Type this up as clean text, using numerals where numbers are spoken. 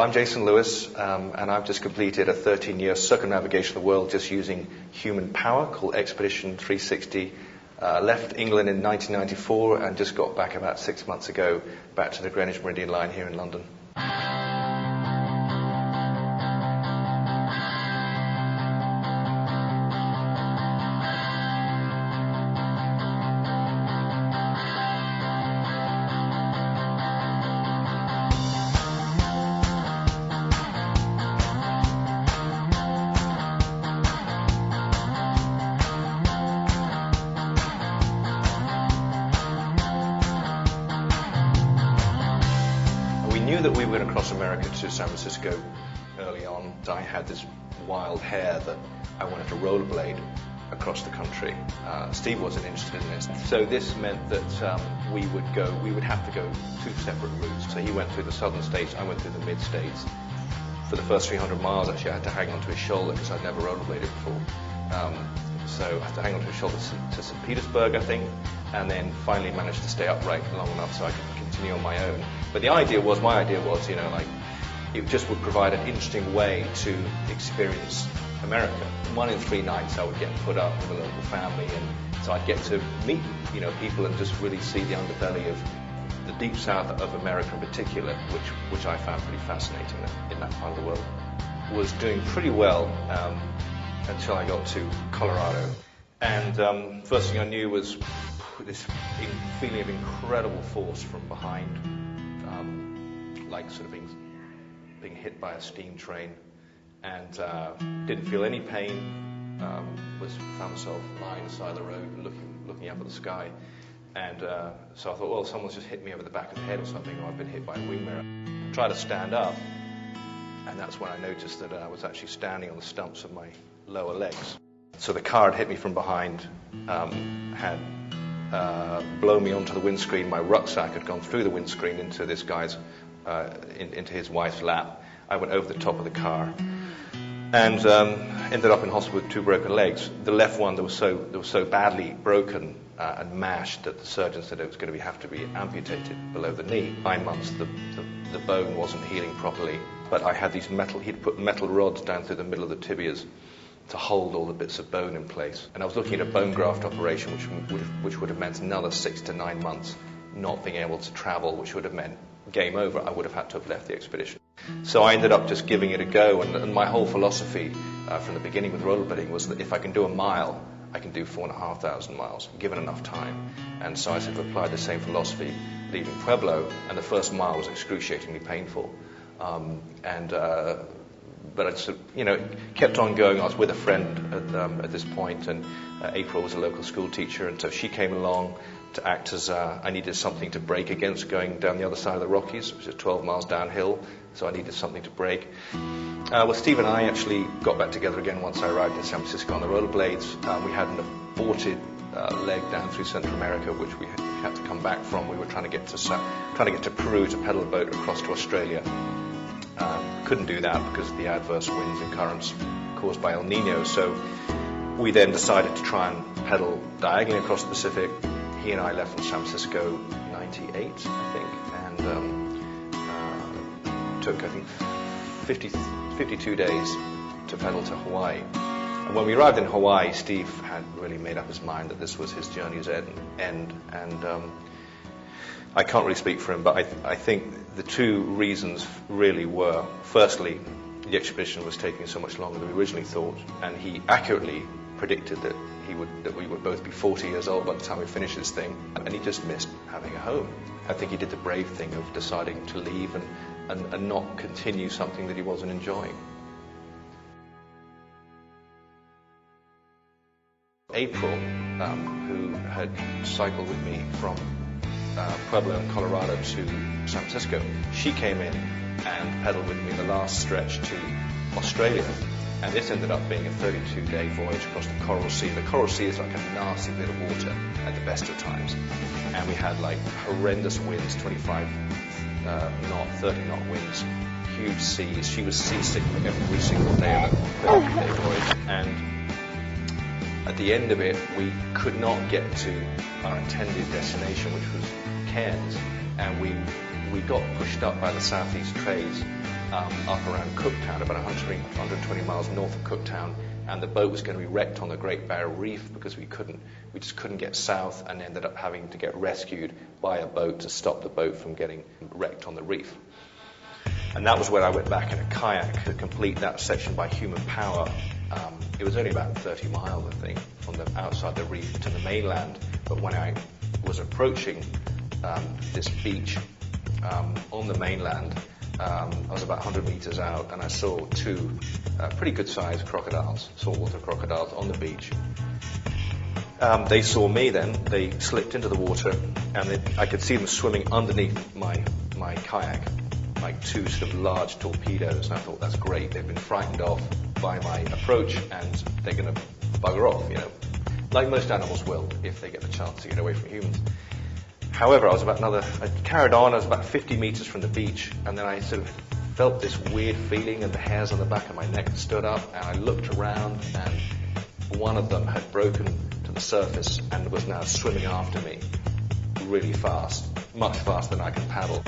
I'm Jason Lewis, and I've just completed a 13-year circumnavigation of the world just using human power called Expedition 360. Left England in 1994 and just got back about 6 months ago back to the Greenwich Meridian line here in London. We knew that we were going to cross America to San Francisco early on. I had this wild hair that I wanted to rollerblade across the country. Steve wasn't interested in this. So this meant that we would have to go two separate routes. So he went through the southern states, I went through the mid-states. For the first 300 miles, actually, I had to hang onto his shoulder because I'd never rollerbladed before. So I had to hang onto his shoulder to St. Petersburg, I think, and then finally managed to stay upright long enough so I could continue on my own. But my idea was, you know, like, it just would provide an interesting way to experience America. 1 in 3 nights I would get put up with a local family, and so I'd get to meet, you know, people and just really see the underbelly of the deep south of America in particular, which I found pretty fascinating in that part of the world. Was doing pretty well until I got to Colorado, and first thing I knew was this feeling of incredible force from behind, like sort of being hit by a steam train, and didn't feel any pain. Found myself lying on the side of the road, looking up at the sky, and so I thought, well, someone's just hit me over the back of the head or something, or I've been hit by a wing mirror. Tried to stand up, and that's when I noticed that I was actually standing on the stumps of my lower legs. So the car had hit me from behind, had blown me onto the windscreen. My rucksack had gone through the windscreen into this guy's, into his wife's lap. I went over the top of the car and ended up in hospital with 2 broken legs. The left one that was so badly broken and mashed that the surgeon said it was going to have to be amputated below the knee. 9 months, the bone wasn't healing properly, but I had these he'd put metal rods down through the middle of the tibias to hold all the bits of bone in place. And I was looking at a bone graft operation, which would have meant another 6 to 9 months not being able to travel, which would have meant game over. I would have had to have left the expedition. So I ended up just giving it a go, and my whole philosophy from the beginning with rollerblading was that if I can do a mile, I can do 4,500 miles, given enough time. And so I sort of applied the same philosophy, leaving Pueblo, and the first mile was excruciatingly painful. But I just, you know, kept on going. I was with a friend at this point, and April was a local school teacher, and so she came along to act as I needed something to brake against going down the other side of the Rockies, which is 12 miles downhill, so I needed something to brake. Well, Steve and I actually got back together again once I arrived in San Francisco on the rollerblades. We had an aborted leg down through Central America, which we had to come back from. We were trying to get to Peru to pedal a boat across to Australia. Couldn't do that because of the adverse winds and currents caused by El Nino. So we then decided to try and pedal diagonally across the Pacific. He and I left from San Francisco in '98, I think, and took, I think, 52 days to pedal to Hawaii. And when we arrived in Hawaii, Steve had really made up his mind that this was his journey's end. And I can't really speak for him, but I think the 2 reasons really were, firstly, the expedition was taking so much longer than we originally thought, and he accurately predicted that we would both be 40 years old by the time we finished this thing, and he just missed having a home. I think he did the brave thing of deciding to leave and not continue something that he wasn't enjoying. April, who had cycled with me from Pueblo in Colorado to San Francisco, she came in and pedaled with me the last stretch to Australia, and this ended up being a 32-day voyage across the Coral Sea. The Coral Sea is like a nasty bit of water at the best of times, and we had like horrendous winds, 25 knot, 30 knot winds, huge seas. She was seasick every single day of the 30-day voyage, and at the end of it, we could not get to our intended destination, which was cairns, and we got pushed up by the southeast trades up around Cooktown, about 120 miles north of Cooktown, and the boat was going to be wrecked on the Great Barrier Reef because we just couldn't get south, and ended up having to get rescued by a boat to stop the boat from getting wrecked on the reef. And that was where I went back in a kayak to complete that section by human power. It was only about 30 miles, I think, from the outside the reef to the mainland. But when I was approaching this beach on the mainland, I was about 100 meters out, and I saw two pretty good-sized crocodiles, saltwater crocodiles, on the beach. They saw me then, they slipped into the water, and I could see them swimming underneath my kayak, like two sort of large torpedoes, and I thought, that's great, they've been frightened off by my approach, and they're going to bugger off, you know, like most animals will if they get the chance to get away from humans. However, I carried on, I was about 50 meters from the beach, and then I sort of felt this weird feeling, and the hairs on the back of my neck stood up, and I looked around, and one of them had broken to the surface and was now swimming after me really fast, much faster than I could paddle.